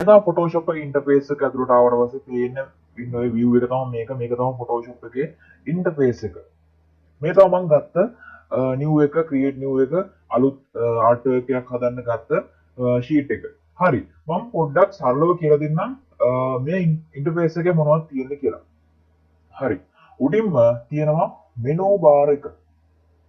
එතන Photoshop එකේ interface එක ඇතුළට ආවට පස්සේ පේන window view එක තමයි මේක තමයි Photoshop එකේ ඉන්ටර්ෆේස් එක. මේ තමයි මම ගත්ත new එක create new එක අලුත් artwork එකක් හදන්න ගත්ත sheet එක. හරි. මම පොඩ්ඩක් සරලව කියලා දෙන්නම් මේ ඉන්ටර්ෆේස් එකේ මොනවද තියෙන්නේ කියලා. හරි. උඩින්ම තියෙනවා menu bar එක.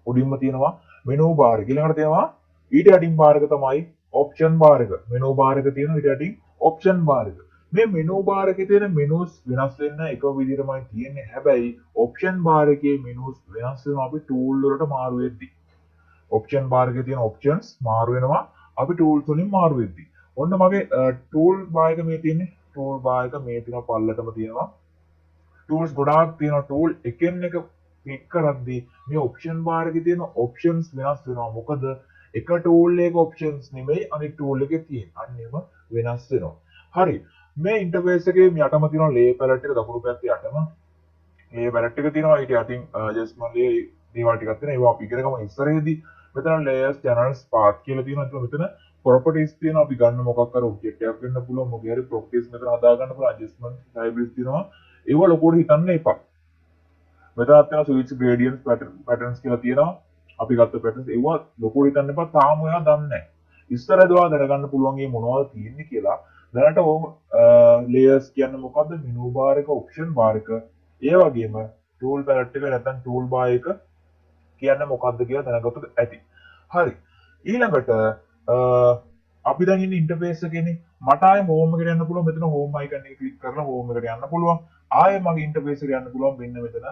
උඩින්ම තියෙනවා menu bar එක. ඊළඟට තියෙනවා ඊට යටින් bar එක තමයි option bar එක. menu bar එක තියෙනවා ඊට යටින් option bar එක. මේ menu bar එකේ තියෙන menus වෙනස් වෙන්න එක විදිහටමයි තියෙන්නේ. හැබැයි option bar එකේ menus වෙනස් වෙනවා අපි tool වලට මාරු වෙද්දී. option bar එකේ තියෙන options මාරු වෙනවා අපි tools වලින් මාරු වෙද්දී. ඔන්න මගේ tool bar එක මේ තියෙන්නේ. tool bar එක මේ තියෙන පල්ලටම තියෙනවා. tools ගොඩාක් තියෙනවා. tool එකෙන් එක ක්ලික් කරද්දී මේ option bar එකේ තියෙන options වෙනස් වෙනවා. මොකද එක tool එකක options නෙමෙයි අනිත් tool එකේ තියෙන. අන්න ඒව වෙනස් වෙනවා. හරි. මේ ඉන්ටර්ෆේස් එකේ යටම තියෙනවා layer palette එක දකුණු පැත්තේ යටම layer palette එක තියෙනවා. ඊට යටින් adjustment layer දේවල් ටිකක් තියෙනවා. ඒවා අපි ඉගෙන ගමු ඉස්සරහේදී. මෙතන layers channels path කියලා තියෙනවා. ඒක මෙතන properties තියෙනවා. අපි ගන්න මොකක් කර object එකක් වෙන්න පුළුවන්. මොකද හරි properties මෙතන හදා ගන්න පුළුවන්. adjustment libraries තියෙනවා. ඒව ලොකුවට හිතන්න එපා. මෙතනත් තියෙනවා switch gradients patterns කියලා තියෙනවා. අපි ගත්ත patterns ඒව ලොකුවට හිතන්න එපා. තාම ඔයා දන්නේ නැහැ. ඉස්සරහදී ඔයා දැනගන්න පුළුවන් මේ මොනවද තියෙන්නේ කියලා. දැනට ඕම layers කියන්නේ මොකද්ද? menu bar එක, option bar එක, ඒ වගේම tool palette එක නැත්නම් tool bar එක කියන්නේ මොකද්ද කියලා දැනගත්තොත් ඇති. හරි. ඊළඟට අපි දැන් ඉන්නේ ඉන්ටර්ෆේස් එකේනේ. මට ආයේ home එකට යන්න පුළුවන්. මෙතන home icon එක ක්ලික් කරලා home එකට යන්න පුළුවන්. ආයේ මගේ ඉන්ටර්ෆේස් එකට යන්න පුළුවන්. මෙන්න මෙතන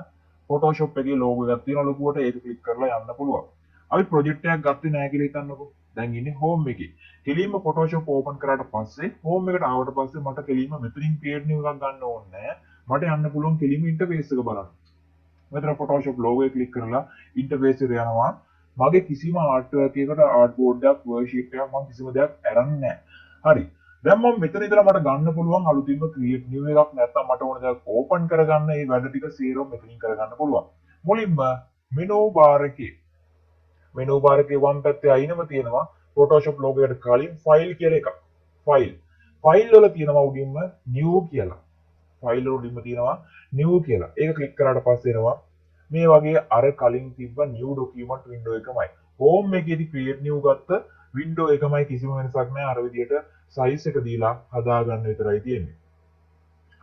Photoshop එකේ logo එකක් තියෙනවා ලොකුවට. ඒක ක්ලික් කරලා යන්න පුළුවන්. අපි project එකක් ගත්තේ නැහැ කියලා හිතන්නකෝ. දැන් ඉන්නේ home එකේ. කෙලින්ම Photoshop open කරාට පස්සේ home එකට ආවට පස්සේ මට කෙලින්ම මෙතනින් create new එකක් ගන්න ඕනේ නැහැ. මට යන්න පුළුවන් කෙලින්ම interface එක බලන්න. මෙතන Photoshop logo එක click කරලා interface එකට යනවා. මගේ කිසිම artwork එකකට artboard එකක් worksheet එකක් මම කිසිම දෙයක් අරන් නැහැ. හරි. දැන් මම මෙතන ඉඳලා මට ගන්න පුළුවන් අලුතින්ම create new එකක් නැත්නම් මට ඕන දෙයක් open කරගන්න මේ වැඩ ටික සේරම මෙතනින් කරගන්න පුළුවන්. මුලින්ම menu bar එකේ වම් පැත්තේ අයිනම තියෙනවා Photoshop logo එකට කලින් file කියලා එකක්. file වල තියෙනවා උඩින්ම new කියලා. file වල උඩින්ම තියෙනවා new කියලා. ඒක ක්ලික් කරාට පස්සේ එනවා මේ වගේ අර කලින් තිබ්බ new document window එකමයි. home එකේදී create new ගත්ත window එකමයි කිසිම වෙනසක් නැහැ. අර විදිහට size එක දීලා හදාගන්න විතරයි තියෙන්නේ.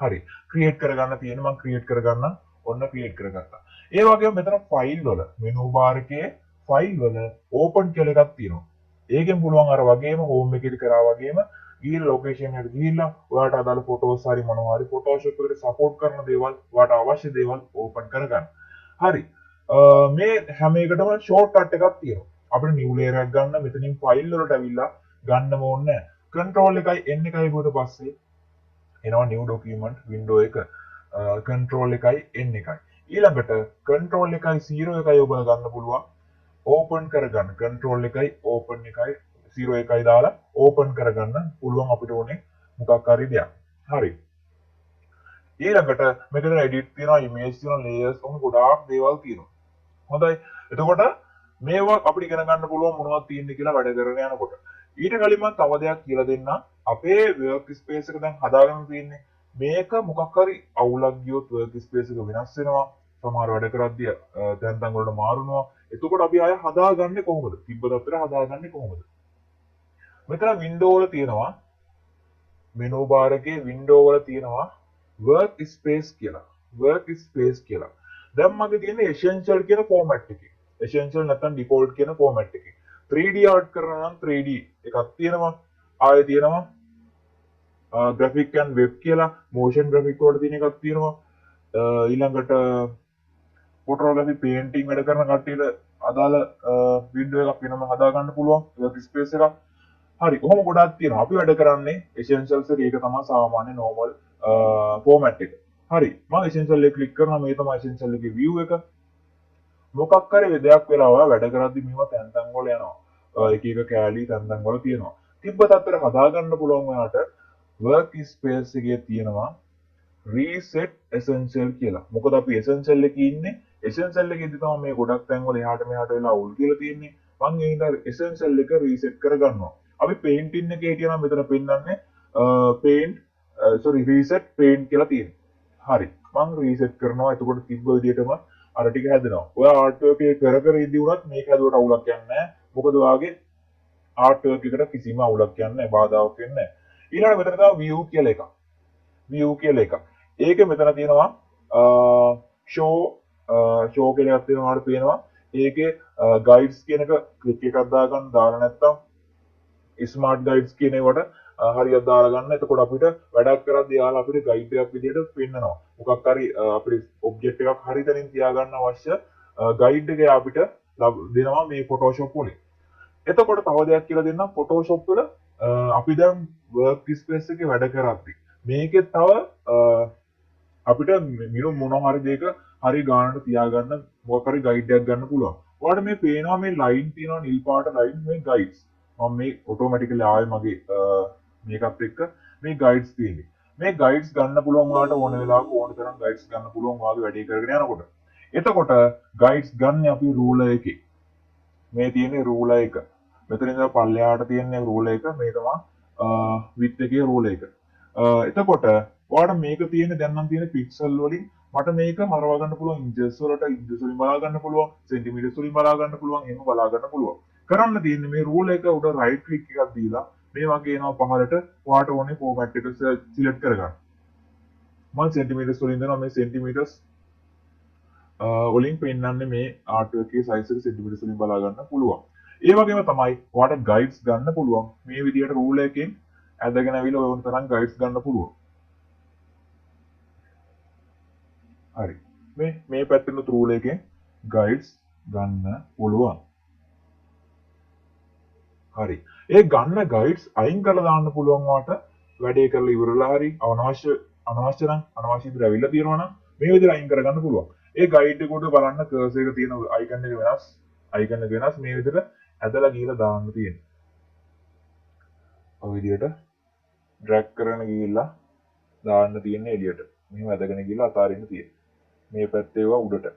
හරි. create කරගන්න තියෙන මම create කරගන්න ඔන්න create කරගත්තා. ඒ වගේම මෙතන file වල menu bar එකේ file වල open කියලා එකක් තියෙනවා. ඒකෙන් පුළුවන් අර වගේම home එකේදී කරා වගේම ගිහින් location එකට ගිහිල්ලා ඔයාලට අදාළ photos හරි මොනවා හරි Photoshop එකට support කරන දේවල් ඔයාලට අවශ්‍ය දේවල් open කරගන්න. හරි. මේ හැම එකටම shortcut එකක් තියෙනවා. අපිට new layer එකක් ගන්න මෙතනින් file වලට ඇවිල්ලා ගන්නම ඕනේ නැහැ. control එකයි n එකයි ගිහුවට පස්සේ එනවා new document window එක. control එකයි n එකයි. ඊළඟට control එකයි 0 එකයි ඔබ ගන්න පුළුවන්. open කරගන්න control එකයි open එකයි 0 එකයි දාලා open කරගන්න පුළුවන් අපිට ඕනේ මොකක් හරි දෙයක්. හරි. ඊළඟට මෙතන edit තියෙනවා image තියෙනවා layers ඔන්න ගොඩාක් දේවල් තියෙනවා. හොඳයි. එතකොට මේවා අපිට ඉගෙන ගන්න පුළුවන් මොනවද තියෙන්නේ කියලා වැඩ කරගෙන යනකොට. ඊට කලින් මම තව දෙයක් කියලා දෙන්නම්. අපේ work space එක දැන් හදාගෙන තියෙන්නේ. මේක මොකක් හරි අවුලක් ගියොත් work space එක වෙනස් වෙනවා. සමහර වැඩ කරද්දී දැන් වලට මාරුනවා. එතකොට අපි ආය හදාගන්නේ කොහොමද? තිබ්බ තත්ත්වෙට හදාගන්නේ කොහොමද? මෙතන window වල තියෙනවා menu bar එකේ window වල තියෙනවා work space කියලා. work space කියලා. දැන් මගේ තියෙන්නේ essential කියන format එකේ. essential නැත්නම් default කියන format එකේ. 3D art කරනවා නම් 3D එකක් තියෙනවා. ආයෙ තියෙනවා graphic and web කියලා motion graphic වලට තියෙන එකක් තියෙනවා. ඊළඟට photography painting වැඩ කරන කට්ටියට අදාළ window එකක් වෙනම හදා ගන්න පුළුවන් work space එකක්. හරි. කොහොම ගොඩක් තියෙනවා. අපි වැඩ කරන්නේ essentials එක. ඒක තමයි සාමාන්‍ය normal format එක. හරි. මම essential එක ක්ලික් කරනවා. මේ තමයි essential එකේ view එක. මොකක් හරි දෙයක් වෙලා ඔයා වැඩ කරද්දි මේවා තැන් තැන් වල යනවා. එක එක කෑලි තැන් තැන් වල තියෙනවා. තිබ්බ තත්ත්වයට හදා ගන්න පුළුවන් ඔයාට work space එකේ තියෙනවා reset essential කියලා. මොකද අපි essential එකේ ඉන්නේ. essential එකේදී තමයි මේ ගොඩක් තැන් වල එහාට මෙහාට වෙලා අවුල් කියලා තියෙන්නේ. මම ඒ හින්දා essential එක reset කරගන්නවා. අපි painting එකේ හිටියනම් මෙතන පෙන්නන්නේ paint sorry reset paint කියලා තියෙනවා. හරි. මම රීසෙට් කරනවා. එතකොට තිබ්බ විදිහටම අර ටික හැදෙනවා. ඔය ආර්ට් වර්ක් එක කර කර ඉදි වුණත් මේක හැදුවට අවුලක් යන්නේ නැහැ. මොකද ඔයාගේ ආර්ට් වර්ක් එකට කිසිම අවුලක් යන්නේ නැහැ. බාධාවක් වෙන්නේ නැහැ. ඊළඟ මෙතන තව view කියලා එකක්. view කියලා එකක්. ඒක මෙතන තියෙනවා show කියලා එකක් තියෙනවා. ඔයාලට පේනවා. ඒකේ guides කියන එක ක්ලික් එකක් දාගන්න දාලා නැත්තම් ස්මාර්ට් ගයිඩ්ස් කියන ඒවට හරියට දාලා ගන්න. එතකොට අපිට වැඩක් කරද්දී යාලා අපිට ගයිඩ් එකක් විදිහට පෙන්නනවා. මොකක් හරි අපිට ඔබ්ජෙක්ට් එකක් හරි තැනින් තියාගන්න අවශ්‍ය ගයිඩ් එක අපිට දෙනවා මේ Photoshop වලින්. එතකොට තව දෙයක් කියලා දෙන්නම් Photoshop වල අපි දැන් work space එකේ වැඩ කරද්දී මේකේ තව අපිට මිනු මොන හරි දෙයක හරි ගානට තියාගන්න මොකක් හරි ගයිඩ් එකක් ගන්න පුළුවන්. ඔයාලට මේ පේනවා මේ ලයින් තියෙනවා නිල් පාට ලයින් මේ ගයිඩ්ස්. මම මේ ඔටෝමැටිකලි ආවේ මගේ මේකත් එක්ක මේ ගයිඩ්ස් තියෙන්නේ. මේ ගයිඩ්ස් ගන්න පුළුවන් ඔයාලට ඕන වෙලාවක ඕන තරම් ගයිඩ්ස් ගන්න පුළුවන් ඔයාගේ වැඩේ කරගෙන යනකොට. එතකොට ගයිඩ්ස් ගන්න අපි රූලර් එකේ. මේ තියෙන්නේ රූලර් එක. මෙතන ඉඳලා පල්ලෙහාට තියෙන්නේ රූලර් එක. මේ තමයි width එකේ රූලර් එක. එතකොට ඔයාලට මේක තියෙන්නේ දැන් නම් තියෙන්නේ පික්සල් වලින් මට මේක හරවා ගන්න පුළුවන් ඉන්චස් වලට ඉන්චස් වලින් බලා ගන්න පුළුවන් සෙන්ටිමීටර්ස් වලින් බලා ගන්න පුළුවන් එහෙම බලා ගන්න පුළුවන්. කරන්න තියෙන්නේ මේ රූල් එක උඩ රයිට් ක්ලික් එකක් දීලා මේ වගේ එනවා පහළට ඔයාට ඕනේ ෆෝමැට් එක සිලෙක්ට් කරගන්න. මම සෙන්ටිමීටර්ස් වලින් දෙනවා මේ සෙන්ටිමීටර්ස් වලින් පෙන්නන්නේ මේ ආර්ට් වර්ක් එකේ සයිස් එක සෙන්ටිමීටර්ස් වලින් බලා ගන්න පුළුවන්. ඒ වගේම තමයි ඔයාට ගයිඩ්ස් ගන්න පුළුවන්. මේ විදිහට රූල් එකකින් ඇදගෙන අවිල ඔය තරම් ගයිඩ්ස් ගන්න පුළුවන්. හරි. මේ පැත්තෙන් රූල් එකෙන් ගයිඩ්ස් ගන්න පුළුවන්. හරි. ඒ ගන්න ගයිඩ්ස් අයින් කරලා දාන්න පුළුවන් වාට වැඩේ කරලා ඉවරලා හරි අනවශ්‍ය නම් අනවශ්‍ය විදිහට ඇවිල්ලා තියෙනවා නම් මේ විදිහට අයින් කරගන්න පුළුවන්. ඒ ගයිඩ් එක උඩ බලන්න කර්සර් එක තියෙන අයිකන් එක වෙනස්. අයිකන් එක වෙනස් මේ විදිහට ඇදලා ගිහලා දාන්න තියෙනවා. ඔය විදිහට ඩ්‍රැග් කරගෙන ගිහිල්ලා දාන්න තියෙන්නේ එළියට. මෙහෙම ඇදගෙන ගිහිල්ලා අතාරින්න තියෙනවා. මේ පැත්තේ ඒවා උඩට.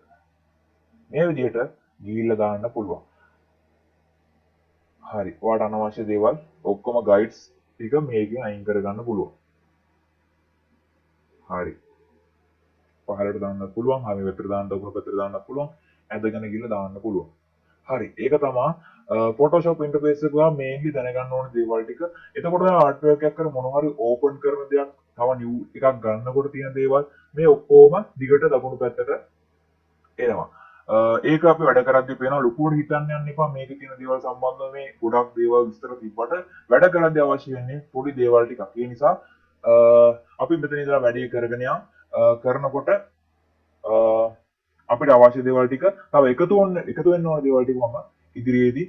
මේ විදිහට ගිහිල්ලා දාන්න පුළුවන්. හරි. ඔයාට අනවශ්‍ය දේවල් ඔක්කොම ගයිඩ්ස් ටික මේකෙන් අයින් කරගන්න පුළුවන්. හරි. පහළට දාන්න පුළුවන්, හැම පැත්තට දාන්න, උඩ පැත්තට දාන්න පුළුවන්, ඇදගෙන ගිහලා දාන්න පුළුවන්. හරි. ඒක තමයි Photoshop interface එක ගා මේන්ලි දැනගන්න ඕන දේවල් ටික. එතකොට ඔයා ආර්ට් වර්ක් එකක් කර මොනවා හරි ඕපන් කරන දෙයක්, තව නිව් එකක් ගන්නකොට තියෙන දේවල් මේ ඔක්කොම දිගට දකුණු පැත්තට එනවා. ඒක අපි වැඩ කරද්දී පේනවා ලොකුවට හිතන්න යන්න එපා මේකේ තියෙන දේවල් සම්බන්ධව මේ ගොඩක් දේවල් විස්තර තිබ්බට වැඩ කරද්දී අවශ්‍ය වෙන්නේ පොඩි දේවල් ටිකක්. ඒ නිසා අපි මෙතන ඉඳලා වැඩේ කරගෙන කරනකොට අපිට අවශ්‍ය දේවල් ටික තව එකතු වෙන්න ඕන දේවල් ටික මම ඉදිරියේදී